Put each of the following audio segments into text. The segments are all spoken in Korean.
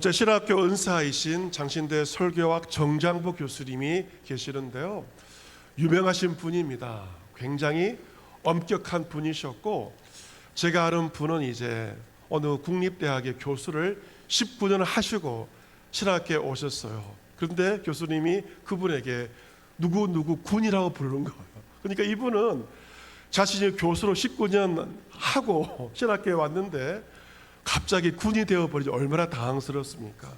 제 신학교 은사이신 장신대 설교학 정장복 교수님이 계시는데요. 유명하신 분입니다. 굉장히 엄격한 분이셨고, 제가 아는 분은 이제 어느 국립대학의 교수를 19년 하시고 신학교에 오셨어요. 그런데 교수님이 그분에게 누구 군이라고 부르는 거예요. 그러니까 이분은 자신이 교수로 19년 하고 신학교에 왔는데 갑자기 군이 되어버리지 얼마나 당황스럽습니까?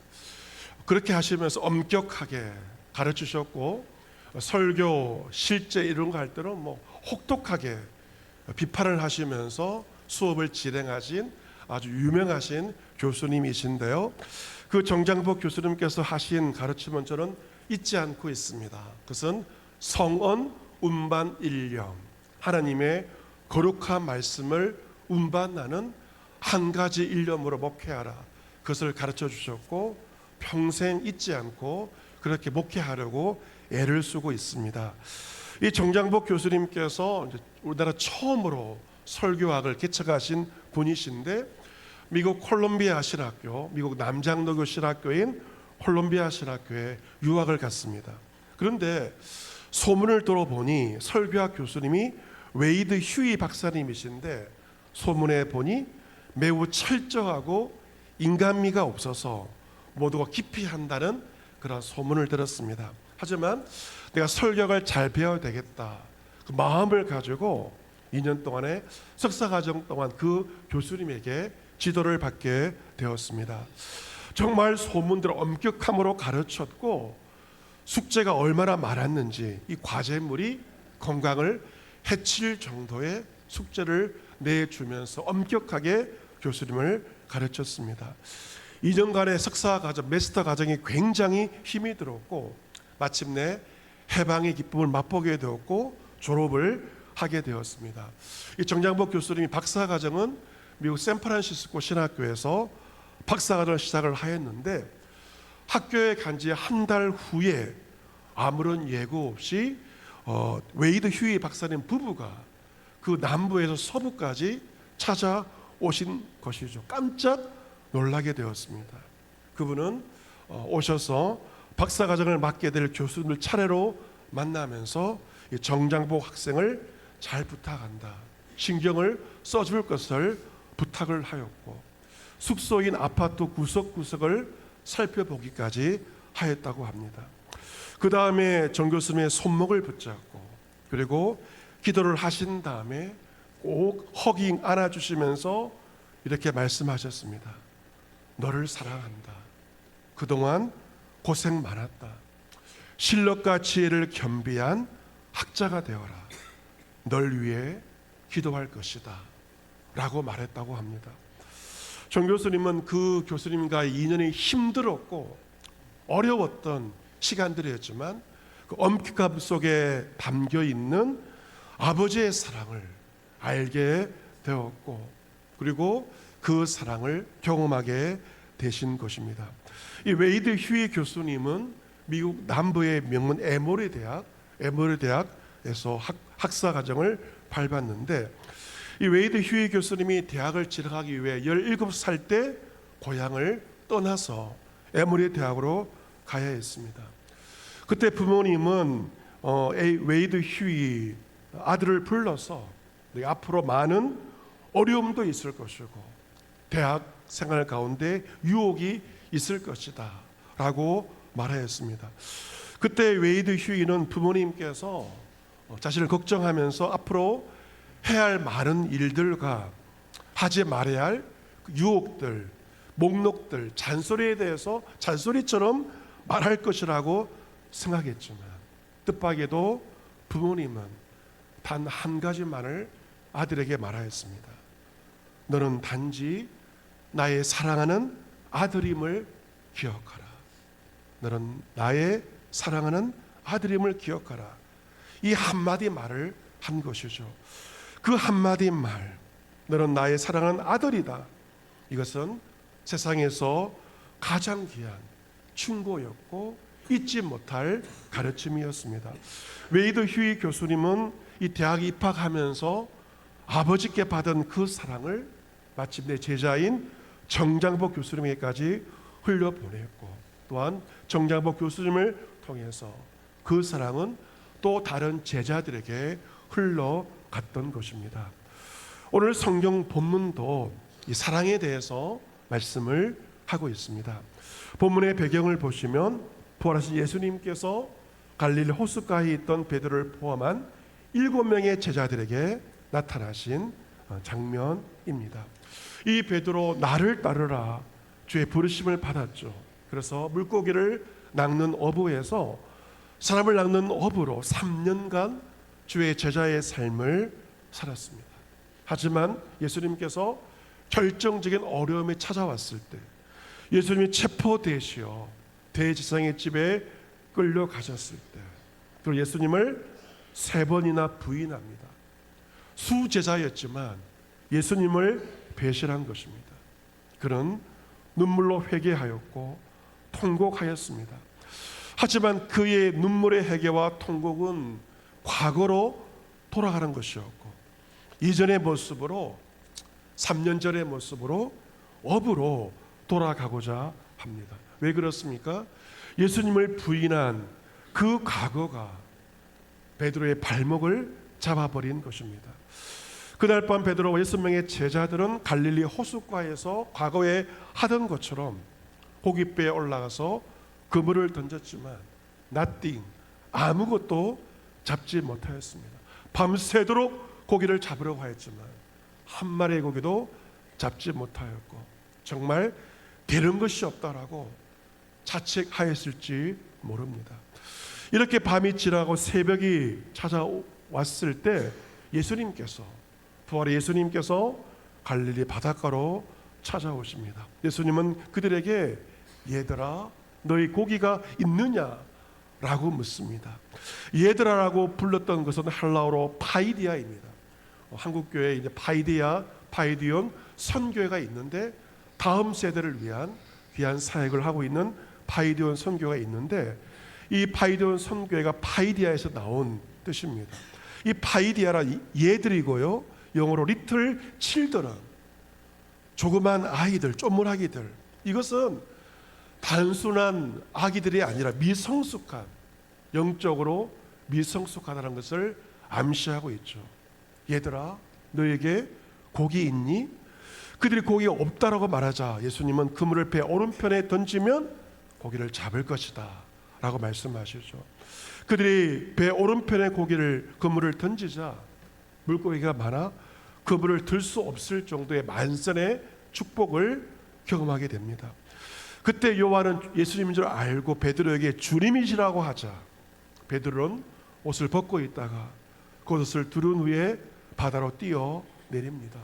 그렇게 하시면서 엄격하게 가르치셨고, 설교, 실제 이런 거 할 때는 혹독하게 비판을 하시면서 수업을 진행하신 아주 유명하신 교수님이신데요. 그 정장복 교수님께서 하신 가르침은 저는 잊지 않고 있습니다. 그것은 성언 운반 일령, 하나님의 거룩한 말씀을 운반하는 한 가지 일념으로 목회하라, 그것을 가르쳐 주셨고 평생 잊지 않고 그렇게 목회하려고 애를 쓰고 있습니다. 이 정장복 교수님께서 우리나라 처음으로 설교학을 개척하신 분이신데, 미국 콜롬비아 신학교, 미국 남장로교 신학교인 콜롬비아 신학교에 유학을 갔습니다. 그런데 소문을 들어보니 설교학 교수님이 웨이드 휴이 박사님이신데, 소문에 보니 매우 철저하고 인간미가 없어서 모두가 기피한다는 그런 소문을 들었습니다. 하지만 내가 설교를 잘 배워야 되겠다, 그 마음을 가지고 2년 동안의 석사과정 동안 그 교수님에게 지도를 받게 되었습니다. 정말 소문대로 엄격함으로 가르쳤고, 숙제가 얼마나 많았는지 이 과제물이 건강을 해칠 정도의 숙제를 내주면서 엄격하게 교수님을 가르쳤습니다. 2년간의 석사과정, 마스터 과정이 굉장히 힘이 들었고, 마침내 해방의 기쁨을 맛보게 되었고 졸업을 하게 되었습니다. 이 정장복 교수님이 박사과정은 미국 샌프란시스코 신학교에서 박사과정을 시작을 하였는데, 학교에 간 지 한 달 후에 아무런 예고 없이 웨이드 휴이 박사님 부부가 그 남부에서 서부까지 찾아오신 것이죠. 깜짝 놀라게 되었습니다. 그분은 오셔서 박사과정을 맡게 될 교수님을 차례로 만나면서 정장복 학생을 잘 부탁한다, 신경을 써줄 것을 부탁을 하였고, 숙소인 아파트 구석구석을 살펴보기까지 하였다고 합니다. 그 다음에 정 교수님의 손목을 붙잡고, 그리고 기도를 하신 다음에 꼭 허깅 안아주시면서 이렇게 말씀하셨습니다. 너를 사랑한다. 그동안 고생 많았다. 실력과 지혜를 겸비한 학자가 되어라. 널 위해 기도할 것이다 라고 말했다고 합니다. 정 교수님은 그 교수님과의 인연이 힘들었고 어려웠던 시간들이었지만, 그 엄격함 속에 담겨있는 아버지의 사랑을 알게 되었고, 그리고 그 사랑을 경험하게 되신 것입니다. 이 웨이드 휴이 교수님은 미국 남부의 명문 에모리 대학에서 학사과정을 밟았는데, 이 웨이드 휴이 교수님이 대학을 진학하기 위해 17살 때 고향을 떠나서 에모리 대학으로 가야 했습니다. 그때 부모님은 웨이드 휴이 아들을 불러서 앞으로 많은 어려움도 있을 것이고 대학 생활 가운데 유혹이 있을 것이다 라고 말하였습니다. 그때 웨이드 휴이는 부모님께서 자신을 걱정하면서 앞으로 해야 할 많은 일들과 하지 말아야 할 유혹들, 목록들, 잔소리에 대해서 잔소리처럼 말할 것이라고 생각했지만, 뜻밖에도 부모님은 단 한 가지만을 아들에게 말하였습니다. 너는 단지 나의 사랑하는 아들임을 기억하라. 너는 나의 사랑하는 아들임을 기억하라. 이 한마디 말을 한 것이죠. 그 한마디 말, 너는 나의 사랑하는 아들이다, 이것은 세상에서 가장 귀한 충고였고 잊지 못할 가르침이었습니다. 웨이드 휴이 교수님은 이 대학에 입학하면서 아버지께 받은 그 사랑을 마침내 제자인 정장복 교수님에게까지 흘려보냈고, 또한 정장복 교수님을 통해서 그 사랑은 또 다른 제자들에게 흘러갔던 것입니다. 오늘 성경 본문도 이 사랑에 대해서 말씀을 하고 있습니다. 본문의 배경을 보시면 부활하신 예수님께서 갈릴리 호숫가에 있던 베드로를 포함한 7명의 제자들에게 나타나신 장면입니다. 이 베드로 나를 따르라 주의 부르심을 받았죠. 그래서 물고기를 낚는 어부에서 사람을 낚는 어부로 3년간 주의 제자의 삶을 살았습니다. 하지만 예수님께서 결정적인 어려움이 찾아왔을 때 예수님이 체포되시어 대제사장의 집에 끌려가셨을 때 그리고 예수님을 3번이나 부인합니다. 수제자였지만 예수님을 배신한 것입니다. 그는 눈물로 회개하였고 통곡하였습니다. 하지만 그의 눈물의 회개와 통곡은 과거로 돌아가는 것이었고 이전의 모습으로 3년 전의 모습으로 업으로 돌아가고자 합니다. 왜 그렇습니까? 예수님을 부인한 그 과거가 베드로의 발목을 잡아버린 것입니다. 그날 밤 베드로와 6명의 제자들은 갈릴리 호숫가에서 과거에 하던 것처럼 고깃배에 올라가서 그물을 던졌지만 nothing, 아무것도 잡지 못하였습니다. 밤새도록 고기를 잡으려고 하였지만 한 마리의 고기도 잡지 못하였고 정말 되는 것이 없다라고 자책하였을지 모릅니다. 이렇게 밤이 지나고 새벽이 찾아왔을 때 부활의 예수님께서 갈릴리 바닷가로 찾아오십니다. 예수님은 그들에게 얘들아 너희 고기가 있느냐라고 묻습니다. 얘들아라고 불렀던 것은 헬라어로 파이디아입니다. 한국교회에 이제 파이디온 선교회가 있는데 다음 세대를 위한 귀한 사역을 하고 있는 파이디온 선교가 있는데 이 파이디온 선교회가 파이디아에서 나온 뜻입니다. 이 파이디아라 얘들이고요. 영어로 리틀 칠드런, 조그만 아이들, 쪼물아기들. 이것은 단순한 아기들이 아니라 미성숙한, 영적으로 미성숙하다는 것을 암시하고 있죠. 얘들아 너에게 고기 있니? 그들이 고기가 없다라고 말하자 예수님은 그물을 배 오른편에 던지면 고기를 잡을 것이다 라고 말씀하시죠. 그들이 배 오른편에 그물을 던지자 물고기가 많아 그물을 들 수 없을 정도의 만선의 축복을 경험하게 됩니다. 그때 요한은 예수님인 줄 알고 베드로에게 주님이시라고 하자 베드로는 옷을 벗고 있다가 그 옷을 두른 후에 바다로 뛰어 내립니다.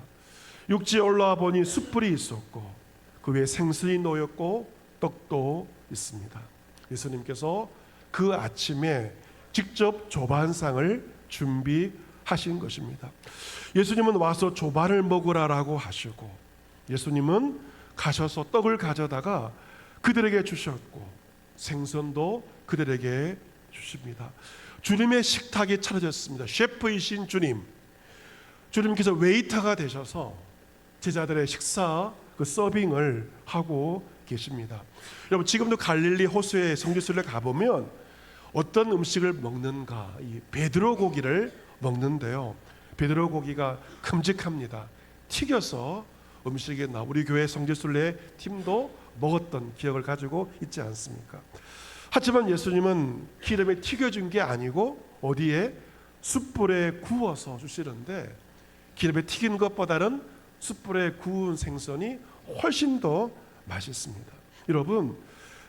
육지에 올라와 보니 숯불이 있었고 그 위에 생선이 놓였고 떡도 있습니다. 예수님께서 그 아침에 직접 조반상을 준비하신 것입니다. 예수님은 와서 조반을 먹으라라고 하시고 예수님은 가셔서 떡을 가져다가 그들에게 주셨고 생선도 그들에게 주십니다. 주님의 식탁이 차려졌습니다. 셰프이신 주님께서 웨이터가 되셔서 제자들의 식사 서빙을 하고 계십니다. 여러분 지금도 갈릴리 호수의 성지순례 가보면 어떤 음식을 먹는가, 이 베드로 고기를 먹는데요. 베드로 고기가 큼직합니다. 튀겨서 음식에 나와 우리 교회 성지순례 팀도 먹었던 기억을 가지고 있지 않습니까? 하지만 예수님은 기름에 튀겨준 게 아니고 어디에 숯불에 구워서 주시는데 기름에 튀긴 것보다는 숯불에 구운 생선이 훨씬 더 맛있습니다. 여러분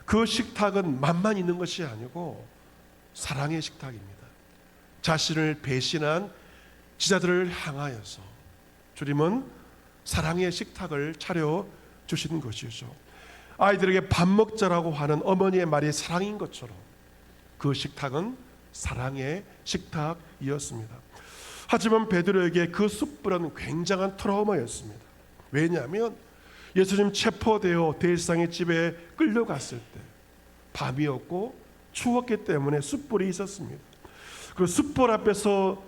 그 식탁은 맛만 있는 것이 아니고 사랑의 식탁입니다. 자신을 배신한 지자들을 향하여서 주님은 사랑의 식탁을 차려 주신 것이죠. 아이들에게 밥 먹자라고 하는 어머니의 말이 사랑인 것처럼 그 식탁은 사랑의 식탁이었습니다. 하지만 베드로에게 그 숯불은 굉장한 트라우마였습니다. 왜냐하면 예수님 체포되어 대제사장의 집에 끌려갔을 때 밤이었고 추웠기 때문에 숯불이 있었습니다. 그 숯불 앞에서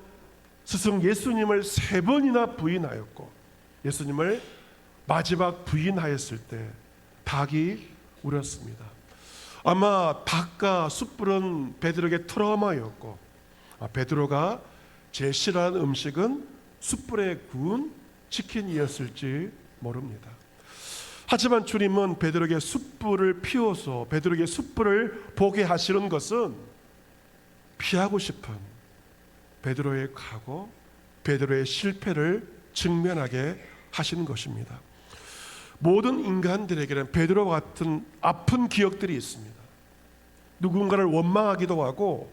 스승 예수님을 3번이나 부인하였고 예수님을 마지막 부인하였을 때 닭이 울었습니다. 아마 닭과 숯불은 베드로에게 트라우마였고 베드로가 제일 싫어하는 음식은 숯불에 구운 치킨이었을지 모릅니다. 하지만 주님은 베드로에게 숯불을 피워서 베드로에게 숯불을 보게 하시는 것은 피하고 싶은 베드로의 과거, 베드로의 실패를 직면하게 하시는 것입니다. 모든 인간들에게는 베드로와 같은 아픈 기억들이 있습니다. 누군가를 원망하기도 하고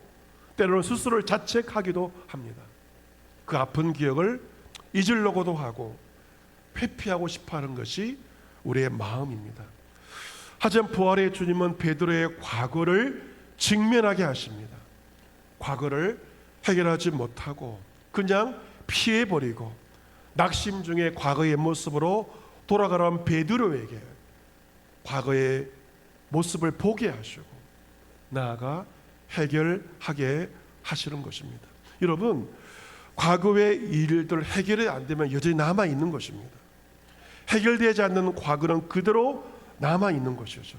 때로는 스스로를 자책하기도 합니다. 그 아픈 기억을 잊으려고도 하고 회피하고 싶어하는 것이 우리의 마음입니다. 하지만 부활의 주님은 베드로의 과거를 직면하게 하십니다. 과거를 해결하지 못하고 그냥 피해버리고 낙심 중에 과거의 모습으로 돌아가는 베드로에게 과거의 모습을 보게 하시고 나아가 해결하게 하시는 것입니다. 여러분, 과거의 일들 해결이 안 되면 여전히 남아 있는 것입니다. 해결되지 않는 과거는 그대로 남아 있는 것이죠.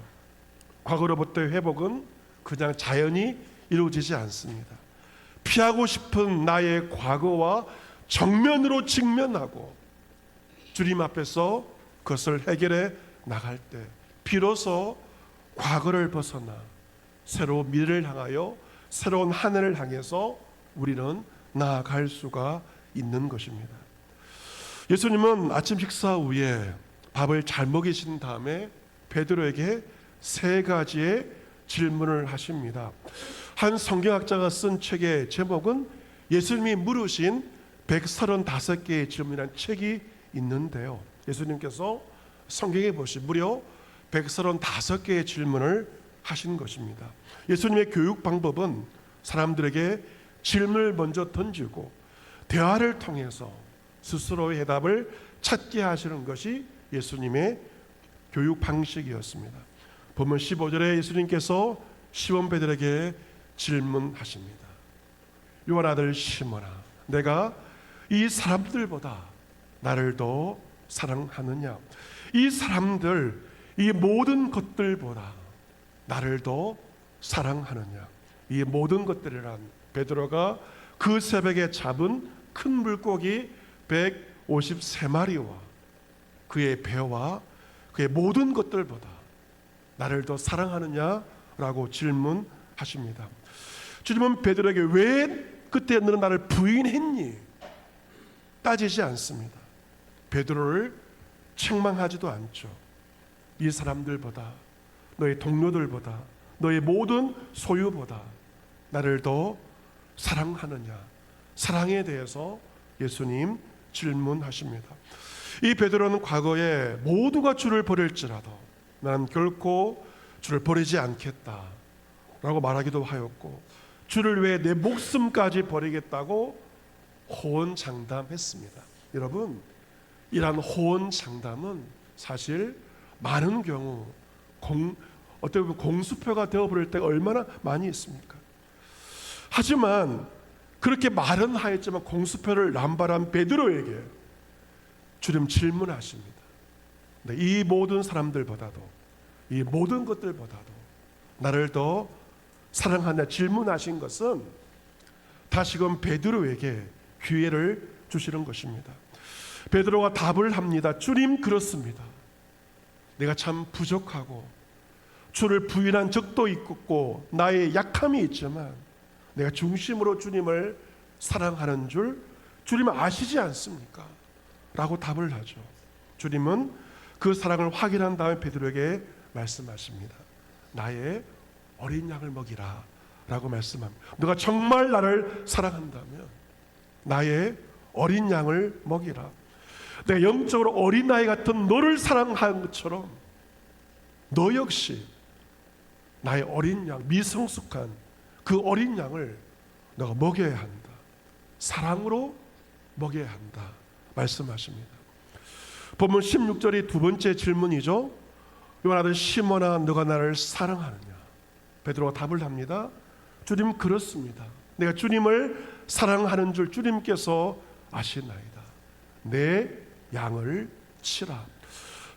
과거로부터의 회복은 그냥 자연히 이루어지지 않습니다. 피하고 싶은 나의 과거와 정면으로 직면하고 주님 앞에서 그것을 해결해 나갈 때 비로소 과거를 벗어나 새로운 미래를 향하여 새로운 하늘을 향해서 우리는 나아갈 수가 있는 것입니다. 예수님은 아침 식사 후에 밥을 잘 먹이신 다음에 베드로에게 세 가지의 질문을 하십니다. 한 성경학자가 쓴 책의 제목은 예수님이 물으신 135개의 질문이라는 책이 있는데요. 예수님께서 성경에 보시 무려 135개의 질문을 하신 것입니다. 예수님의 교육 방법은 사람들에게 질문을 먼저 던지고 대화를 통해서 스스로의 해답을 찾게 하시는 것이 예수님의 교육 방식이었습니다. 본문 15절에 예수님께서 시몬 베드로에게 질문하십니다. 요한 아들 시몬아, 내가 이 사람들보다 나를 더 사랑하느냐? 이 사람들, 이 모든 것들보다 나를 더 사랑하느냐? 이 모든 것들이란 베드로가 그 새벽에 잡은 큰 물고기 153마리와 그의 배와 그의 모든 것들보다 나를 더 사랑하느냐라고 질문하십니다. 주님은 베드로에게 왜 그때 너는 나를 부인했니? 따지지 않습니다. 베드로를 책망하지도 않죠. 이 사람들보다 너의 동료들보다 너의 모든 소유보다 나를 더 사랑하느냐? 사랑에 대해서 예수님 질문하십니다. 이 베드로는 과거에 모두가 주를 버릴지라도 나는 결코 주를 버리지 않겠다 라고 말하기도 하였고 주를 위해 내 목숨까지 버리겠다고 호언장담했습니다. 여러분, 이러한 호언장담은 사실 많은 경우 어떻게 보면 공수표가 되어버릴 때가 얼마나 많이 있습니까? 하지만 그렇게 말은 하였지만 공수표를 남발한 베드로에게 주님 질문하십니다. 이 모든 사람들보다도 이 모든 것들보다도 나를 더 사랑하냐 질문하신 것은 다시금 베드로에게 기회를 주시는 것입니다. 베드로가 답을 합니다. 주님, 그렇습니다. 내가 참 부족하고 주를 부인한 적도 있고 나의 약함이 있지만 내가 중심으로 주님을 사랑하는 줄 주님 아시지 않습니까? 라고 답을 하죠. 주님은 그 사랑을 확인한 다음에 베드로에게 말씀하십니다. 나의 어린 양을 먹이라 라고 말씀합니다. 너가 정말 나를 사랑한다면 나의 어린 양을 먹이라. 내가 영적으로 어린아이 같은 너를 사랑한 것처럼 너 역시 나의 어린 양, 미성숙한 그 어린 양을 너가 먹여야 한다. 사랑으로 먹여야 한다 말씀하십니다. 본문 16절이 두 번째 질문이죠. 요한 아들 시몬아, 너가 나를 사랑하느냐? 베드로가 답을 합니다. 주님, 그렇습니다. 내가 주님을 사랑하는 줄 주님께서 아시나이다. 내 양을 치라.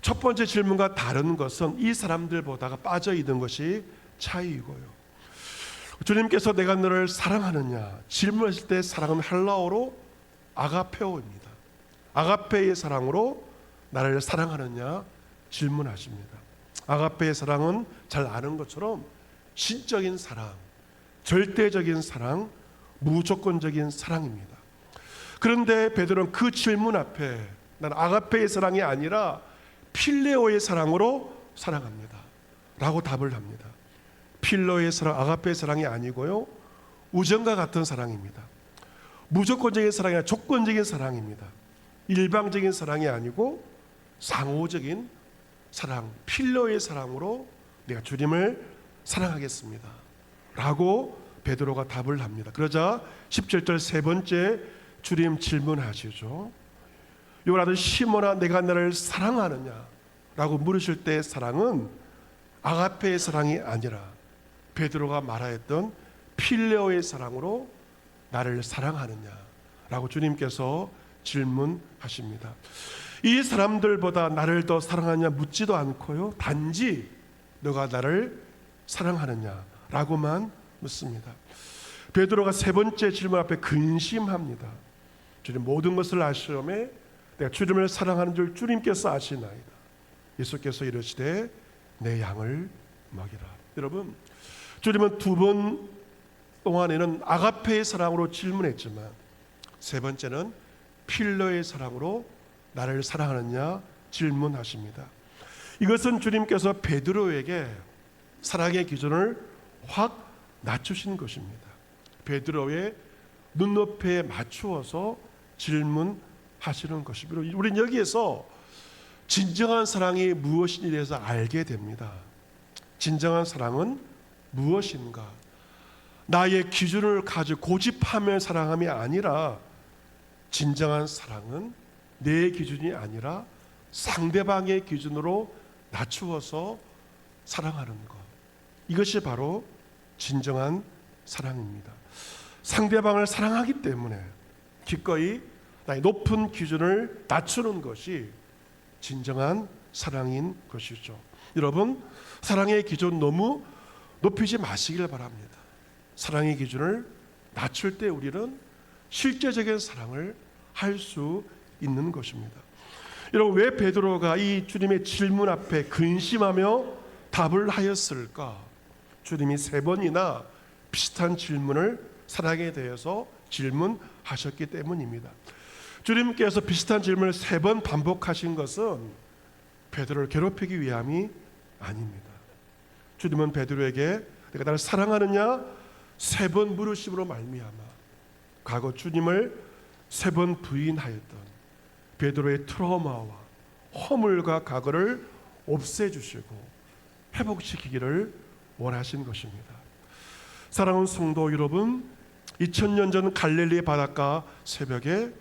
첫 번째 질문과 다른 것은 이 사람들보다가 빠져 있는 것이 차이이고요. 주님께서 내가 너를 사랑하느냐 질문하실 때 사랑은 헬라어로 아가페오입니다. 아가페의 사랑으로 나를 사랑하느냐 질문하십니다. 아가페의 사랑은 잘 아는 것처럼 신적인 사랑, 절대적인 사랑, 무조건적인 사랑입니다. 그런데 베드로는 그 질문 앞에 난 아가페의 사랑이 아니라 필레오의 사랑으로 사랑합니다 라고 답을 합니다. 필레오의 사랑, 아가페의 사랑이 아니고요, 우정과 같은 사랑입니다. 무조건적인 사랑이 아니라 조건적인 사랑입니다. 일방적인 사랑이 아니고 상호적인 사랑, 필레오의 사랑으로 내가 주님을 사랑하겠습니다 라고 베드로가 답을 합니다. 그러자 17절 세 번째 주님 질문하시죠. 요나들 시몬아 내가 너를 사랑하느냐 라고 물으실 때 사랑은 아가페의 사랑이 아니라 베드로가 말하였던 필레오의 사랑으로 나를 사랑하느냐 라고 주님께서 질문하십니다. 이 사람들보다 나를 더 사랑하냐 묻지도 않고요, 단지 너가 나를 사랑하느냐 라고만 묻습니다. 베드로가 세 번째 질문 앞에 근심합니다. 주님 모든 것을 아시오매 내가 주님을 사랑하는 줄 주님께서 아시나이다. 예수께서 이르시되 내 양을 먹이라. 여러분, 주님은 두 번 동안에는 아가페의 사랑으로 질문했지만 세 번째는 필러의 사랑으로 나를 사랑하느냐 질문하십니다. 이것은 주님께서 베드로에게 사랑의 기준을 확 낮추신 것입니다. 베드로의 눈높이에 맞추어서 질문하시는 것입니다. 우리는 여기에서 진정한 사랑이 무엇인지에 대해서 알게 됩니다. 진정한 사랑은 무엇인가? 나의 기준을 가지고 고집하며 사랑함이 아니라 진정한 사랑은 내 기준이 아니라 상대방의 기준으로 낮추어서 사랑하는 것. 이것이 바로 진정한 사랑입니다. 상대방을 사랑하기 때문에 기꺼이 나의 높은 기준을 낮추는 것이 진정한 사랑인 것이죠. 여러분, 사랑의 기준 너무 높이지 마시길 바랍니다. 사랑의 기준을 낮출 때 우리는 실제적인 사랑을 할 수 있는 것입니다. 여러분, 왜 베드로가 이 주님의 질문 앞에 근심하며 답을 하였을까? 주님이 세 번이나 비슷한 질문을 사랑에 대해서 질문하셨기 때문입니다. 주님께서 비슷한 질문을 세 번 반복하신 것은 베드로를 괴롭히기 위함이 아닙니다. 주님은 베드로에게 내가 나를 사랑하느냐 세 번 물으심으로 말미암아 과거 주님을 세 번 부인하였던 베드로의 트라우마와 허물과 과거를 없애주시고 회복시키기를 원하신 것입니다. 사랑하는 성도 여러분, 2000년 전 갈릴리 바닷가 새벽에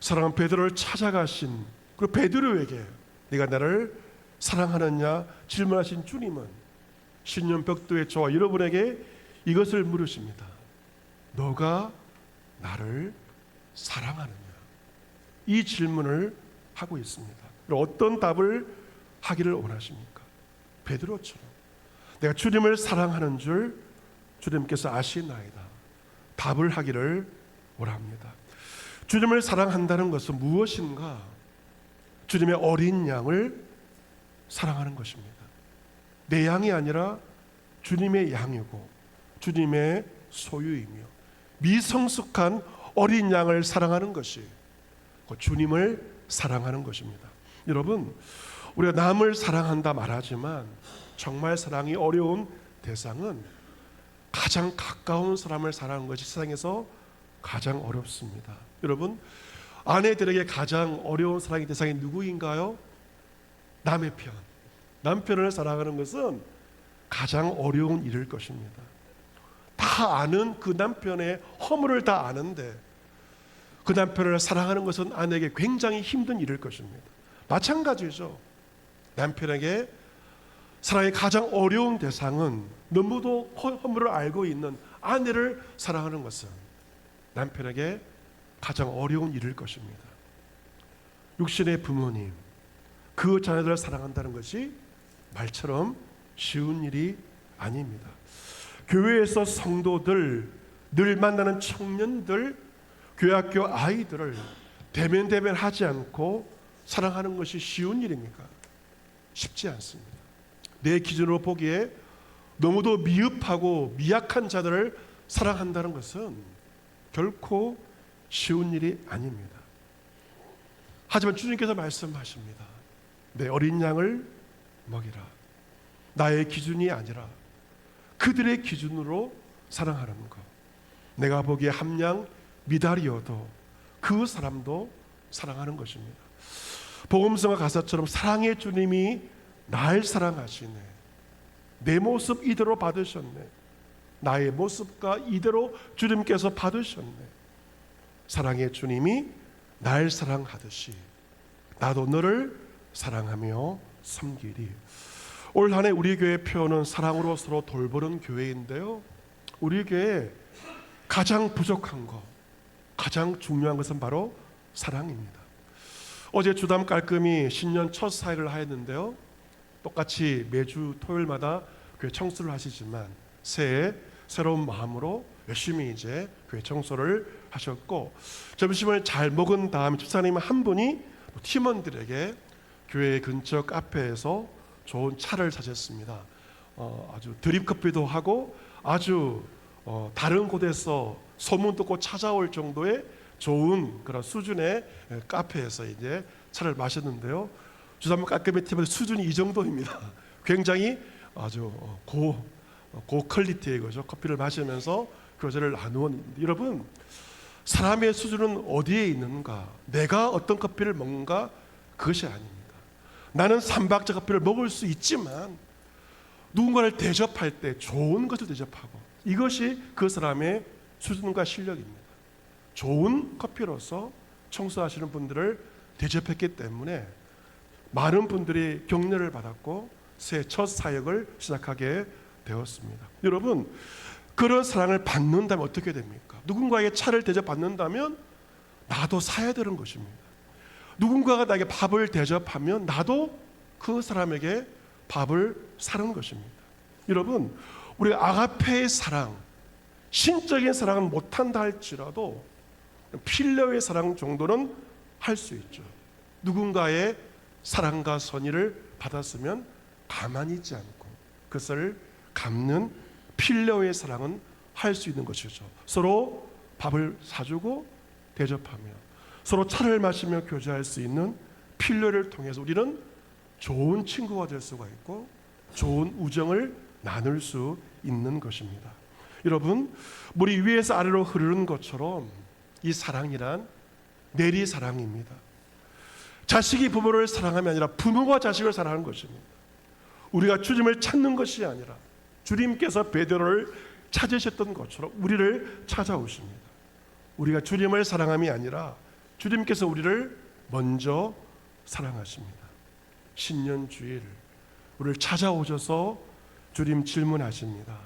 사랑하는 베드로를 찾아가신, 그리고 베드로에게 네가 나를 사랑하느냐 질문하신 주님은 신년 벽두에 저와 여러분에게 이것을 물으십니다. 너가 나를 사랑하느냐? 이 질문을 하고 있습니다. 어떤 답을 하기를 원하십니까? 베드로처럼 내가 주님을 사랑하는 줄 주님께서 아시나이다. 답을 하기를 원합니다. 주님을 사랑한다는 것은 무엇인가? 주님의 어린 양을 사랑하는 것입니다. 내 양이 아니라 주님의 양이고 주님의 소유이며 미성숙한 어린 양을 사랑하는 것이 주님을 사랑하는 것입니다. 여러분, 우리가 남을 사랑한다 말하지만 정말 사랑이 어려운 대상은 가장 가까운 사람을 사랑하는 것이 세상에서 가장 어렵습니다. 여러분, 아내들에게 가장 어려운 사랑의 대상이 누구인가요? 남의 편, 남편을 사랑하는 것은 가장 어려운 일일 것입니다. 다 아는 그 남편의 허물을 다 아는데 그 남편을 사랑하는 것은 아내에게 굉장히 힘든 일일 것입니다. 마찬가지죠. 남편에게 사랑의 가장 어려운 대상은 너무도 허물을 알고 있는 아내를 사랑하는 것은 남편에게 가장 어려운 일일 것입니다. 육신의 부모님, 그 자녀들을 사랑한다는 것이 말처럼 쉬운 일이 아닙니다. 교회에서 성도들, 늘 만나는 청년들, 교회학교 아이들을 대면하지 않고 사랑하는 것이 쉬운 일입니까? 쉽지 않습니다. 내 기준으로 보기에 너무도 미흡하고 미약한 자들을 사랑한다는 것은 결코 쉬운 일이 아닙니다. 하지만 주님께서 말씀하십니다. 내 어린 양을 먹이라. 나의 기준이 아니라 그들의 기준으로 사랑하는 것. 내가 보기에 한 양 미달이어도 그 사람도 사랑하는 것입니다. 복음성과 가사처럼 사랑의 주님이 날 사랑하시네. 내 모습 이대로 받으셨네. 나의 모습과 이대로 주님께서 받으셨네. 사랑의 주님이 날 사랑하듯이 나도 너를 사랑하며 섬기리. 올 한 해 우리 교회 표어는 사랑으로 서로 돌보는 교회인데요, 우리 교회 가장 부족한 것, 가장 중요한 것은 바로 사랑입니다. 어제 주담 깔끔히 신년 첫 사회를 하였는데요, 똑같이 매주 토요일마다 교회 청소를 하시지만 새해 새로운 마음으로 열심히 이제 교회 청소를 하셨고, 점심을 잘 먹은 다음 집사님 한 분이 팀원들에게 교회 근처 카페에서 좋은 차를 사셨습니다. 아주 드립커피도 하고 아주 다른 곳에서 소문 듣고 찾아올 정도의 좋은 그런 수준의 카페에서 이제 차를 마셨는데요, 주담 깔끔히 팀의 수준이 이 정도입니다. 굉장히 아주 고퀄리티의 거죠. 커피를 마시면서 교제를 나누었는데, 여러분, 사람의 수준은 어디에 있는가? 내가 어떤 커피를 먹는가? 그것이 아닙니다. 나는 삼박자 커피를 먹을 수 있지만 누군가를 대접할 때 좋은 것을 대접하고, 이것이 그 사람의 수준과 실력입니다. 좋은 커피로서 청소하시는 분들을 대접했기 때문에 많은 분들이 격려를 받았고 새해 첫 사역을 시작하게 되었습니다. 여러분, 그런 사랑을 받는다면 어떻게 됩니까? 누군가에게 차를 대접받는다면 나도 사야 되는 것입니다. 누군가가 나에게 밥을 대접하면 나도 그 사람에게 밥을 사는 것입니다. 여러분, 우리가 아가페의 사랑, 신적인 사랑은 못한다 할지라도 필레오의 사랑 정도는 할 수 있죠. 누군가의 사랑과 선의를 받았으면 가만히 있지 않고 그것을 갚는 필레오의 사랑은 할 수 있는 것이죠. 서로 밥을 사주고 대접하며 서로 차를 마시며 교제할 수 있는 필레오를 통해서 우리는 좋은 친구가 될 수가 있고 좋은 우정을 나눌 수 있는 것입니다. 여러분, 물이 위에서 아래로 흐르는 것처럼 이 사랑이란 내리사랑입니다. 자식이 부모를 사랑함이 아니라 부모가 자식을 사랑하는 것입니다. 우리가 주님을 찾는 것이 아니라 주님께서 베드로를 찾으셨던 것처럼 우리를 찾아오십니다. 우리가 주님을 사랑함이 아니라 주님께서 우리를 먼저 사랑하십니다. 신년 주일 우리를 찾아오셔서 주님 질문하십니다.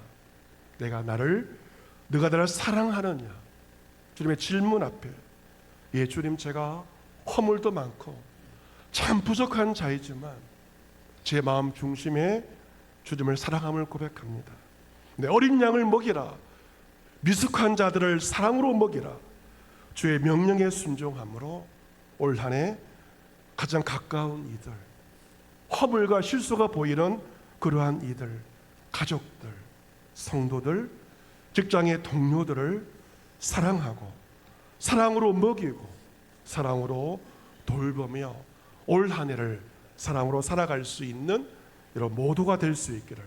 너가 나를 사랑하느냐? 주님의 질문 앞에, 예 주님, 제가 허물도 많고 참 부족한 자이지만 제 마음 중심에 주님을 사랑함을 고백합니다. 내 어린 양을 먹이라. 미숙한 자들을 사랑으로 먹이라. 주의 명령에 순종함으로 올 한 해 가장 가까운 이들, 허물과 실수가 보이는 그러한 이들, 가족들, 성도들, 직장의 동료들을 사랑하고 사랑으로 먹이고 사랑으로 돌보며 올 한 해를 사랑으로 살아갈 수 있는 이런 모두가 될 수 있기를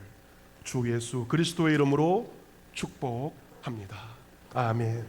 주 예수 그리스도의 이름으로 축복합니다. 아멘.